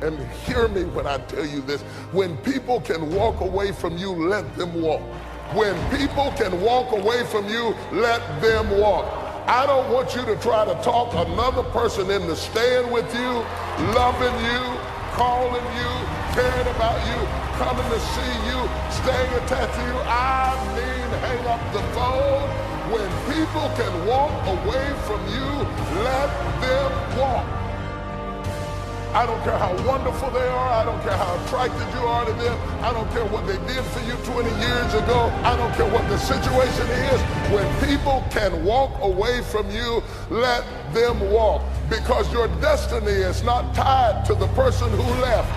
And hear me when I tell you this. When people can walk away from you, let them walk. When people can walk away from you, let them walk. I don't want you to try to talk another person into staying with you, loving you, calling you, caring about you, coming to see you, staying attached to you. I mean, hang up the phone. When people can walk away from you, let them walk. I don't care how wonderful they are. I don't care how attracted you are to them. I don't care what they did for you 20 years ago. I don't care what the situation is. When people can walk away from you, let them walk. Because your destiny is not tied to the person who left.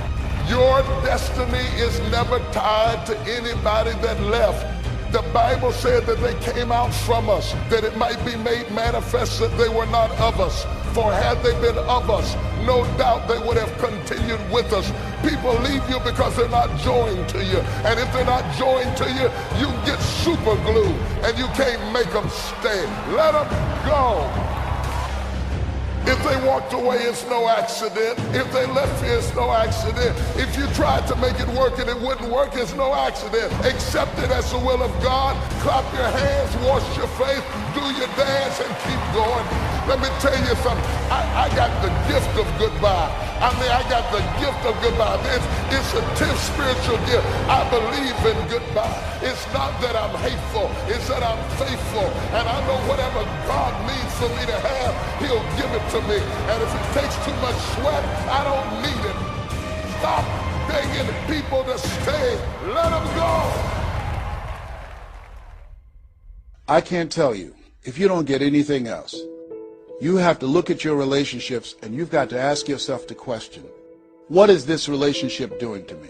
Your destiny is never tied to anybody that left. The Bible said that they came out from us, that it might be made manifest that they were not of us. For had they been of us, no doubt they would have continued with us. People leave you because they're not joined to you. And if they're not joined to you, you get super glue and you can't make them stay. Let them go. If they walked away, it's no accident. If they left you, it's no accident. If you tried to make it work and it wouldn't work, it's no accident. Accept it as the will of God. Clap your hands, wash your face, do your dance, and keep going. Let me tell you something. I got the gift of goodbye. I mean, I got the gift of goodbye. It's a 10th spiritual gift. I believe in goodbye. It's not that I'm hateful. It's that I'm faithful. And I know whatever God needs for me to have, he'll give it to me. And if it takes too much sweat, I don't need it. Stop begging people to stay. Let them go. I can't tell you, if you don't get anything else, you have to look at your relationships and you've got to ask yourself the question, what is this relationship doing to me?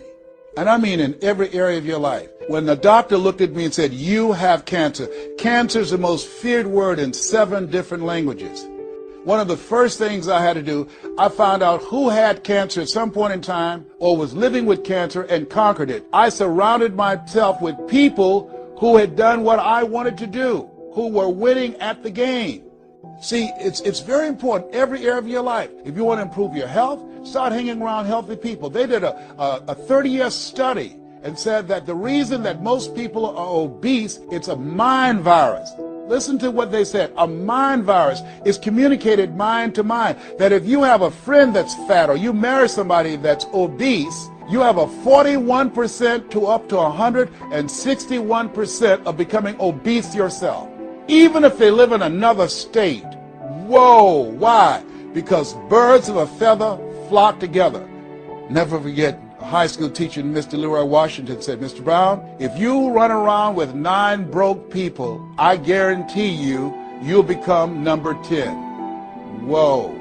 And I mean in every area of your life. When the doctor looked at me and said, you have cancer. Cancer is the most feared word in 7 different languages. One of the first things I had to do, I found out who had cancer at some point in time or was living with cancer and conquered it. I surrounded myself with people who had done what I wanted to do, who were winning at the game. See, it's very important, every area of your life. If you want to improve your health, start hanging around healthy people. They did a 30-year study and said that the reason that most people are obese, it's a mind virus. Listen to what they said. A mind virus is communicated mind to mind. That if you have a friend that's fat or you marry somebody that's obese, you have a 41% to up to 161% of becoming obese yourself. Even if they live in another state. Whoa, why? Because birds of a feather flock together. Never forget, a high school teacher, Mr. Leroy Washington, said, Mr. Brown, if you run around with 9 broke people, I guarantee you, you'll become number 10. Whoa,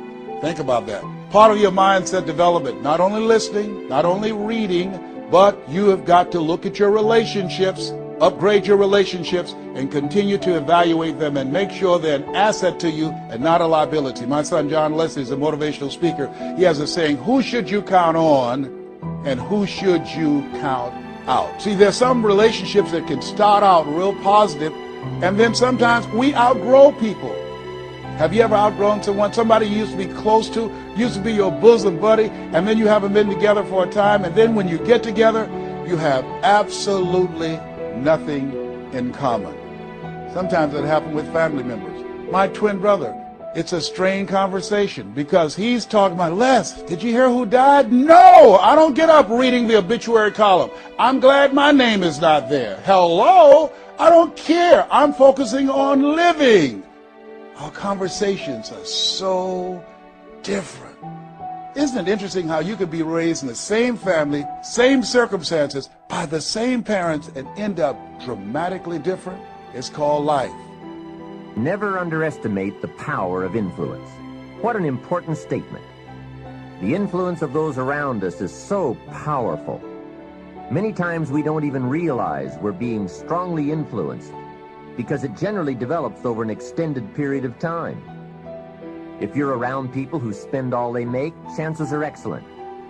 think about that. Part of your mindset development, not only listening, not only reading, but you have got to look at your relationships, upgrade your relationships, and continue to evaluate them and make sure they're an asset to you and not a liability. My son John Leslie is a motivational speaker. He has a saying, who should you count on and who should you count out? See, there's some relationships that can start out real positive, and then sometimes we outgrow people. Have you ever outgrown someone? Somebody you used to be close to, used to be your bosom buddy, and then you haven't been together for a time, and then when you get together, you have absolutely nothing in common. Sometimes it happens with family members. My twin brother, it's a strained conversation because he's talking about, Les, did you hear who died? No, I don't get up reading the obituary column. I'm glad my name is not there. Hello, I don't care. I'm focusing on living. Our conversations are so different. Isn't it interesting how you could be raised in the same family, same circumstances, by the same parents and end up dramatically different? It's called life. Never underestimate the power of influence. What an important statement. The influence of those around us is so powerful. Many times we don't even realize we're being strongly influenced because it generally develops over an extended period of time. If you're around people who spend all they make, chances are excellent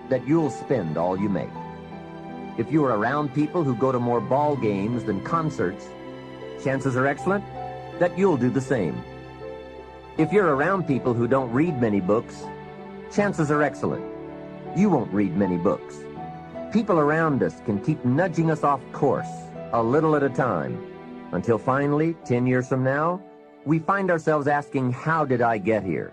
that you'll spend all you make. If you're around people who go to more ball games than concerts, chances are excellent that you'll do the same. If you're around people who don't read many books, chances are excellent You won't read many books. People around us can keep nudging us off course, a little at a time, until finally, 10 years from now, we find ourselves asking, how did I get here?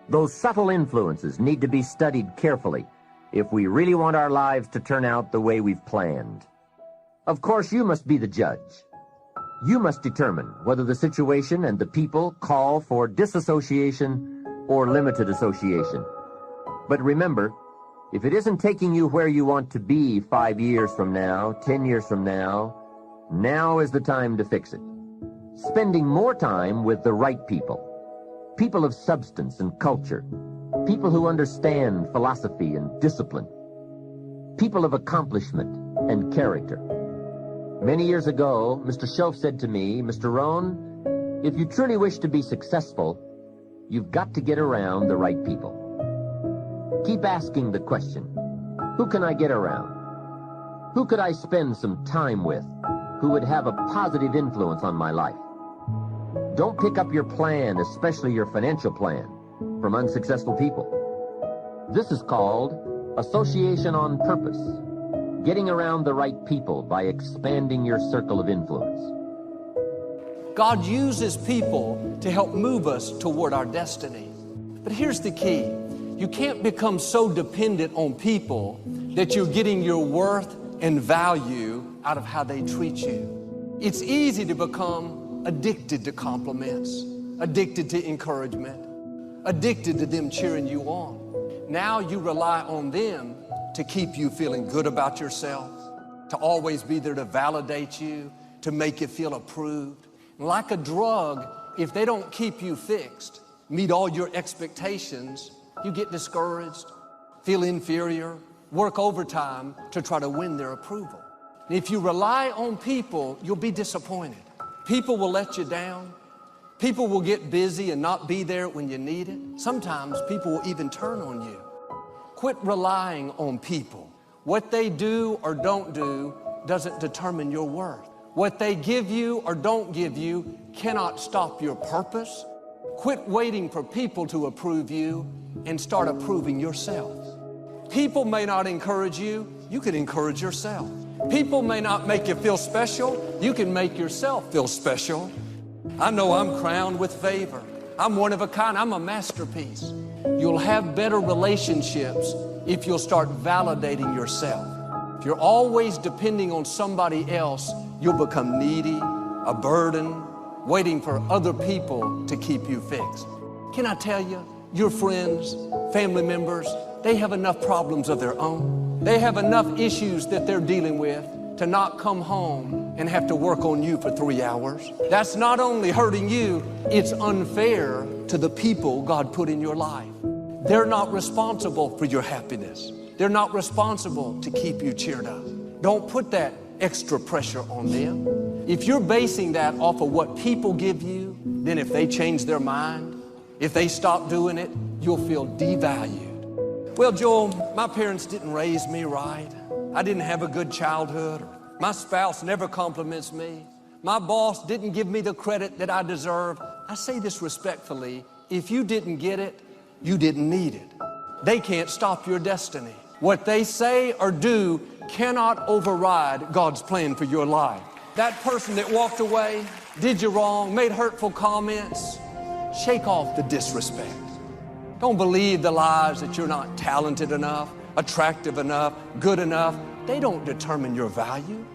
Those subtle influences need to be studied carefully if we really want our lives to turn out the way we've planned. Of course, you must be the judge. You must determine whether the situation and the people call for disassociation or limited association. But remember, if it isn't taking you where you want to be 5 years from now, 10 years from now is the time to fix it. Spending more time with the right people. People of substance and culture. People who understand philosophy and discipline. People of accomplishment and character. Many years ago, Mr. Shoaff said to me, Mr. Rohn, if you truly wish to be successful, you've got to get around the right people. Keep asking the question, who can I get around? Who could I spend some time with who would have a positive influence on my life? Don't pick up your plan, especially your financial plan, from unsuccessful people. This is called association on purpose, getting around the right people by expanding your circle of influence. God uses people to help move us toward our destiny. But here's the key. You can't become so dependent on people that you're getting your worth and value out of how they treat you. It's easy to become addicted to compliments, addicted to encouragement, addicted to them cheering you on. Now you rely on them to keep you feeling good about yourself, to always be there to validate you, to make you feel approved. Like a drug, if they don't keep you fixed, meet all your expectations, you get discouraged, feel inferior, work overtime to try to win their approval. And if you rely on people, you'll be disappointed. People will let you down. People will get busy and not be there when you need it. Sometimes people will even turn on you. Quit relying on people. What they do or don't do doesn't determine your worth. What they give you or don't give you cannot stop your purpose. Quit waiting for people to approve you and start approving yourself. People may not encourage you, you can encourage yourself. People may not make you feel special, you can make yourself feel special. I know I'm crowned with favor. I'm one of a kind, I'm a masterpiece. You'll have better relationships if you'll start validating yourself. If you're always depending on somebody else, you'll become needy, a burden, waiting for other people to keep you fixed. Can I tell you, your friends, family members, they have enough problems of their own. They have enough issues that they're dealing with to not come home and have to work on you for 3 hours. That's not only hurting you, it's unfair to the people God put in your life. They're not responsible for your happiness. They're not responsible to keep you cheered up. Don't put that extra pressure on them. If you're basing that off of what people give you, then if they change their mind, if they stop doing it, you'll feel devalued. Well, Joel, my parents didn't raise me right. I didn't have a good childhood. My spouse never compliments me. My boss didn't give me the credit that I deserve. I say this respectfully. If you didn't get it, you didn't need it. They can't stop your destiny. What they say or do cannot override God's plan for your life. That person that walked away, did you wrong, made hurtful comments, shake off the disrespect. Don't believe the lies that you're not talented enough, attractive enough, good enough. They don't determine your value.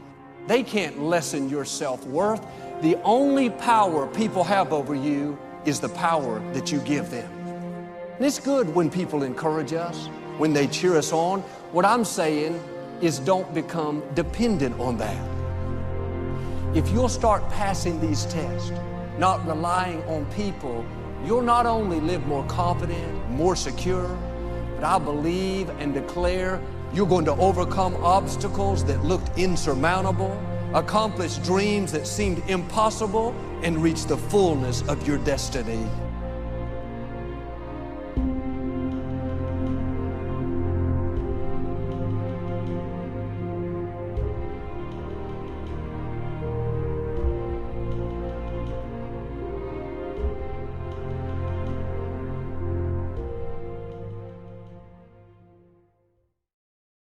They can't lessen your self-worth. The only power people have over you is the power that you give them. And it's good when people encourage us, when they cheer us on. What I'm saying is don't become dependent on that. If you'll start passing these tests, not relying on people, you'll not only live more confident, more secure, but I believe and declare you're going to overcome obstacles that looked insurmountable, accomplish dreams that seemed impossible, and reach the fullness of your destiny.